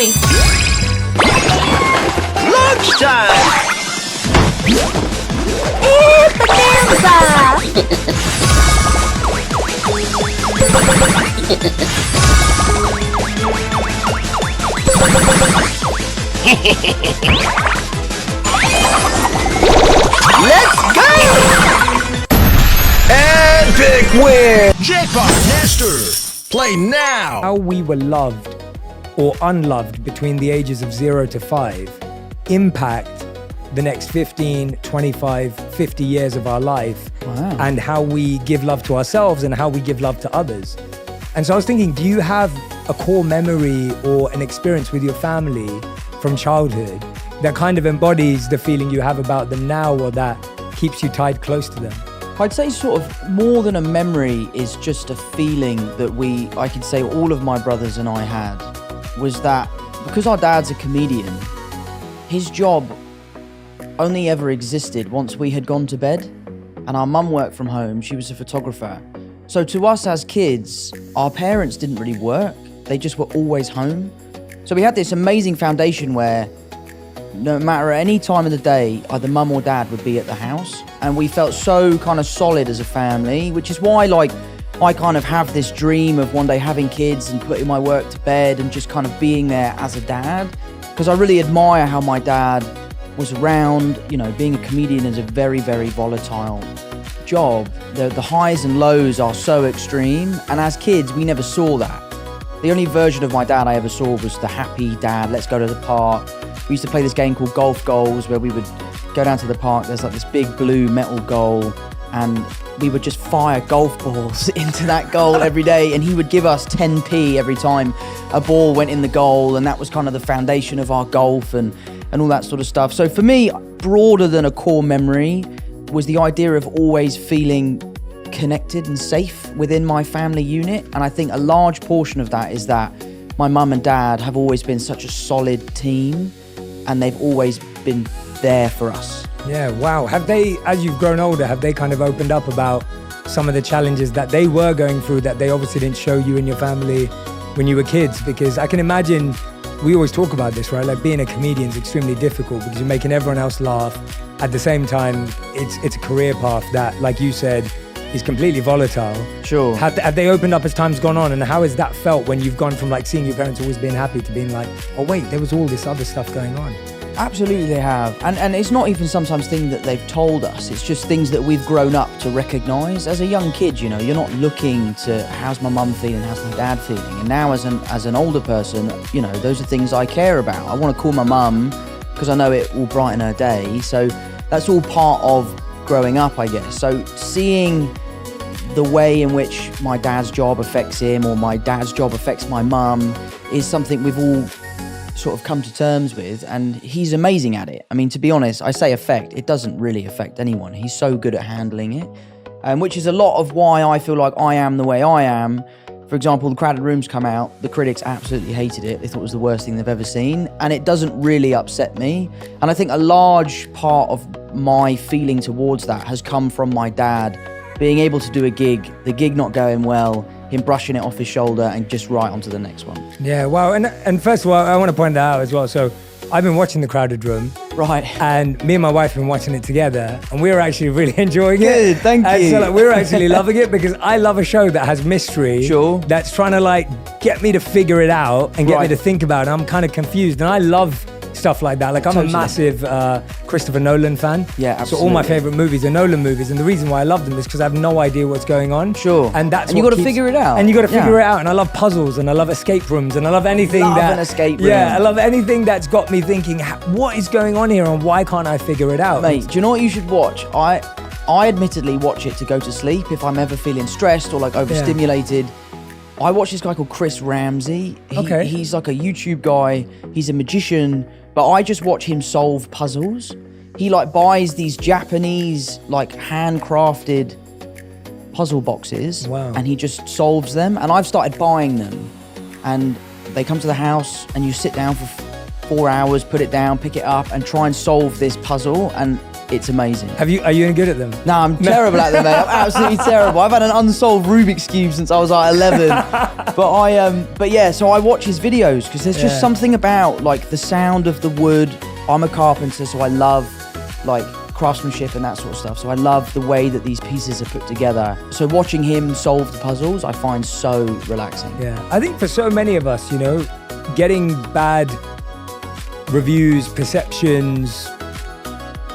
me. Lunchtime! Let's go! Epic win! Jackpot Master. Play now. How we were loved or unloved between the ages of 0 to 5 impact the next 15, 25, 50 years of our life. Wow. And how we give love to ourselves and how we give love to others. And so I was thinking, do you have a core memory or an experience with your family from childhood that kind of embodies the feeling you have about them now, or that keeps you tied close to them? I'd say sort of more than a memory is just a feeling that I could say all of my brothers and I had, was that because our dad's a comedian, his job only ever existed once we had gone to bed, and our mum worked from home. She was a photographer. So to us as kids, our parents didn't really work. They just were always home. So we had this amazing foundation where no matter any time of the day, either mum or dad would be at the house. And we felt so kind of solid as a family, which is why I kind of have this dream of one day having kids and putting my work to bed and just kind of being there as a dad. Because I really admire how my dad was around. You know, being a comedian is a very, very volatile job. The highs and lows are so extreme. And as kids, we never saw that. The only version of my dad I ever saw was the happy dad, let's go to the park. We used to play this game called Golf Goals, where we would go down to the park. There's like this big blue metal goal, and we would just fire golf balls into that goal every day. And he would give us 10p every time a ball went in the goal. And that was kind of the foundation of our golf and all that sort of stuff. So for me, broader than a core memory was the idea of always feeling connected and safe within my family unit. And I think a large portion of that is that my mum and dad have always been such a solid team, and they've always been there for us. Yeah, wow. Have they, as you've grown older, have they kind of opened up about some of the challenges that they were going through that they obviously didn't show you and your family when you were kids? Because I can imagine, we always talk about this, right? Like being a comedian is extremely difficult because you're making everyone else laugh. At the same time, it's a career path that, like you said, is completely volatile. Sure. Have they opened up as time's gone on? And how has that felt when you've gone from like seeing your parents always being happy to being like, oh wait, there was all this other stuff going on? Absolutely they have. And it's not even sometimes things that they've told us. It's just things that we've grown up to recognise. As a young kid, you know, you're not looking to how's my mum feeling, how's my dad feeling. And now as an older person, you know, those are things I care about. I want to call my mum because I know it will brighten her day. So that's all part of growing up, I guess. So seeing the way in which my dad's job affects him or my dad's job affects my mum is something we've all sort of come to terms with, and he's amazing at it. I mean, to be honest, I say affect, it doesn't really affect anyone. He's so good at handling it, which is a lot of why I feel like I am the way I am. For example, The Crowded Room's come out, the critics absolutely hated it. They thought it was the worst thing they've ever seen, and it doesn't really upset me. And I think a large part of my feeling towards that has come from my dad being able to do a gig, the gig not going well, him brushing it off his shoulder and just right onto the next one. Yeah, wow. And first of all, I want to point that out as well. So I've been watching The Crowded Room. Right. And me and my wife have been watching it together, and we were actually really enjoying it. Good, thank and you. so like, we were actually loving it because I love a show that has mystery. Sure. That's trying to like get me to figure it out and get me to think about it. I'm kind of confused, and I love stuff like that. Like I'm a massive Christopher Nolan fan. Yeah, absolutely. So all my favorite movies are Nolan movies, and the reason why I love them is because I have no idea what's going on. Sure. And that's and you got to figure it out. And you got to figure it out. And I love puzzles, and I love escape rooms, and I love anything an escape room. Yeah, I love anything that's got me thinking, what is going on here, and why can't I figure it out? Mate, do you know what you should watch? I admittedly watch it to go to sleep if I'm ever feeling stressed or like overstimulated. I watch this guy called Chris Ramsey. He's like a YouTube guy. He's a magician, but I just watch him solve puzzles. He like buys these Japanese like handcrafted puzzle boxes, and he just solves them. And I've started buying them, and they come to the house, and you sit down for 4 hours, put it down, pick it up, and try and solve this puzzle. And it's amazing. Are you any good at them? No, I'm terrible at them, mate. I'm absolutely terrible. I've had an unsolved Rubik's Cube since I was like 11. But yeah, so I watch his videos because there's just something about like the sound of the wood. I'm a carpenter, so I love like craftsmanship and that sort of stuff. So I love the way that these pieces are put together. So watching him solve the puzzles, I find so relaxing. Yeah, I think for so many of us, you know, getting bad reviews, perceptions,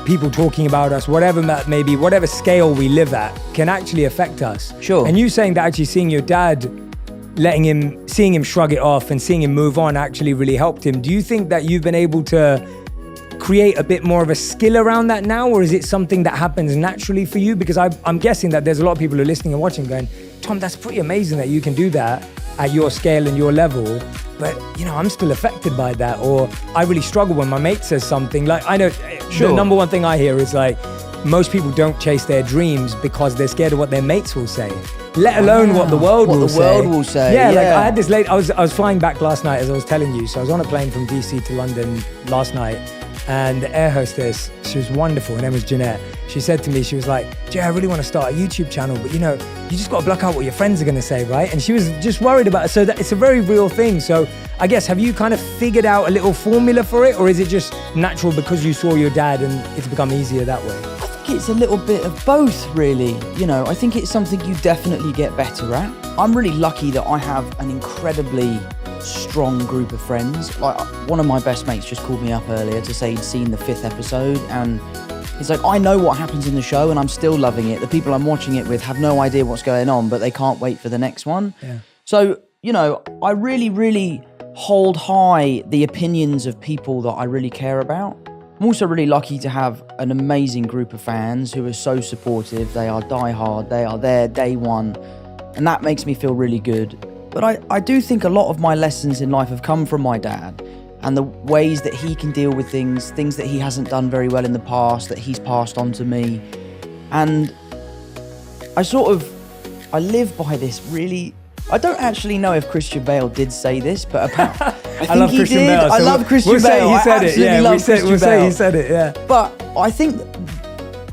people talking about us, whatever that may be, whatever scale we live at, can actually affect us. Sure. And you saying that actually seeing your dad, seeing him shrug it off and seeing him move on actually really helped him. Do you think that you've been able to create a bit more of a skill around that now, or is it something that happens naturally for you? Because I'm guessing that there's a lot of people who are listening and watching going, Tom, that's pretty amazing that you can do that at your scale and your level. But, you know, I'm still affected by that. Or I really struggle when my mate says something. Like, I know the number one thing I hear is like, most people don't chase their dreams because they're scared of what their mates will say, let alone what the world will say. Yeah, like I had this I was flying back last night, as I was telling you. So I was on a plane from DC to London last night. And the air hostess, she was wonderful. Her name was Jeanette. She said to me, she was like, Jay, I really want to start a YouTube channel, but you know, you just got to block out what your friends are going to say, right? And she was just worried about it. So that it's a very real thing. So I guess, have you kind of figured out a little formula for it? Or is it just natural because you saw your dad and it's become easier that way? I think it's a little bit of both, really. You know, I think it's something you definitely get better at. I'm really lucky that I have an incredibly strong group of friends. Like, one of my best mates just called me up earlier to say he'd seen the 5th episode, and he's like, I know what happens in the show and I'm still loving it. The people I'm watching it with have no idea what's going on, but they can't wait for the next one. Yeah. So, you know, I really, really hold high the opinions of people that I really care about. I'm also really lucky to have an amazing group of fans who are so supportive. They are diehard, they are there day one, and that makes me feel really good. But I do think a lot of my lessons in life have come from my dad and the ways that he can deal with things that he hasn't done very well in the past, that he's passed on to me. And I live by this really. I don't actually know if Christian Bale did say this, but I think love he Christian did. Bale, I so love Christian we'll Bale. Say he said I it. Yeah, love Christian we'll say Bale. he said it. Yeah. But I think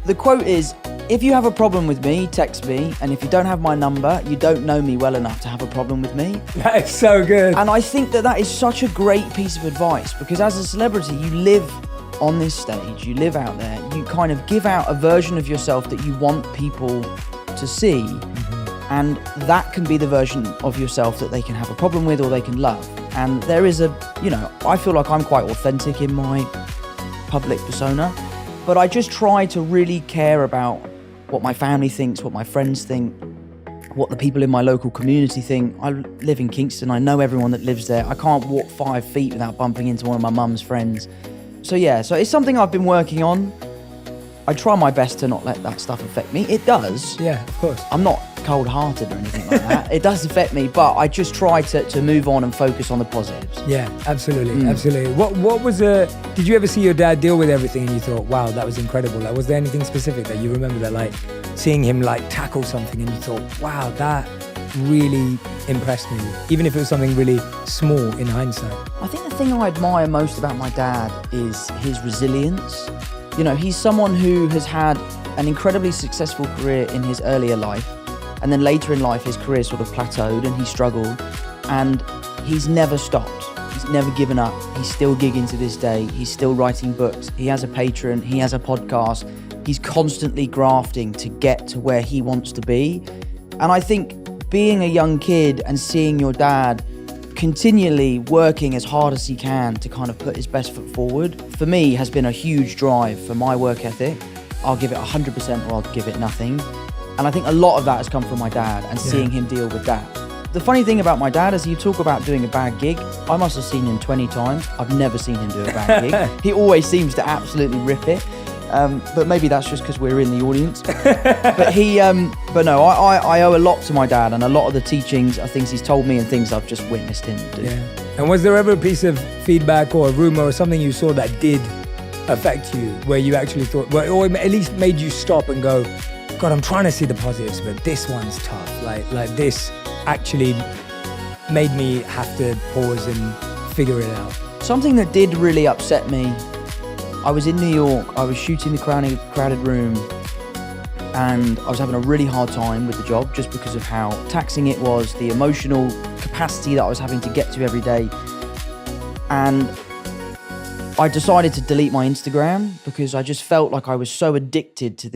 the quote is, if you have a problem with me, text me. And if you don't have my number, you don't know me well enough to have a problem with me. That is so good. And I think that is such a great piece of advice, because as a celebrity, you live on this stage, you live out there, you kind of give out a version of yourself that you want people to see. Mm-hmm. And that can be the version of yourself that they can have a problem with or they can love. And there is I feel like I'm quite authentic in my public persona, but I just try to really care about what my family thinks, what my friends think, what the people in my local community think. I live in Kingston. I know everyone that lives there. I can't walk 5 feet without bumping into one of my mum's friends. So it's something I've been working on. I try my best to not let that stuff affect me. It does. Yeah, of course. I'm not cold-hearted or anything like that. It does affect me, but I just try to move on and focus on the positives. Yeah, absolutely, absolutely. What was did you ever see your dad deal with everything and you thought, wow, that was incredible? Like, was there anything specific that you remember that, like, seeing him like tackle something and you thought, wow, that really impressed me, even if it was something really small in hindsight? I think the thing I admire most about my dad is his resilience. You know, he's someone who has had an incredibly successful career in his earlier life, and then later in life his career sort of plateaued and he struggled, and he's never stopped. He's never given up. He's still gigging to this day. He's still writing books. He has a Patreon. He has a podcast. He's constantly grafting to get to where he wants to be. And I think being a young kid and seeing your dad continually working as hard as he can to kind of put his best foot forward, for me, has been a huge drive for my work ethic. I'll give it 100% or I'll give it nothing. And I think a lot of that has come from my dad and seeing him deal with that. The funny thing about my dad is, you talk about doing a bad gig. I must have seen him 20 times. I've never seen him do a bad gig. He always seems to absolutely rip it. But maybe that's just because we're in the audience. But no, I owe a lot to my dad, and a lot of the teachings are things he's told me and things I've just witnessed him do. Yeah. And was there ever a piece of feedback or a rumor or something you saw that did affect you, where you actually thought, well, or at least made you stop and go, God, I'm trying to see the positives, but this one's tough. Like this actually made me have to pause and figure it out. Something that did really upset me, I was in New York, I was shooting The Crowded Room, and I was having a really hard time with the job just because of how taxing it was, the emotional capacity that I was having to get to every day. And I decided to delete my Instagram because I just felt like I was so addicted to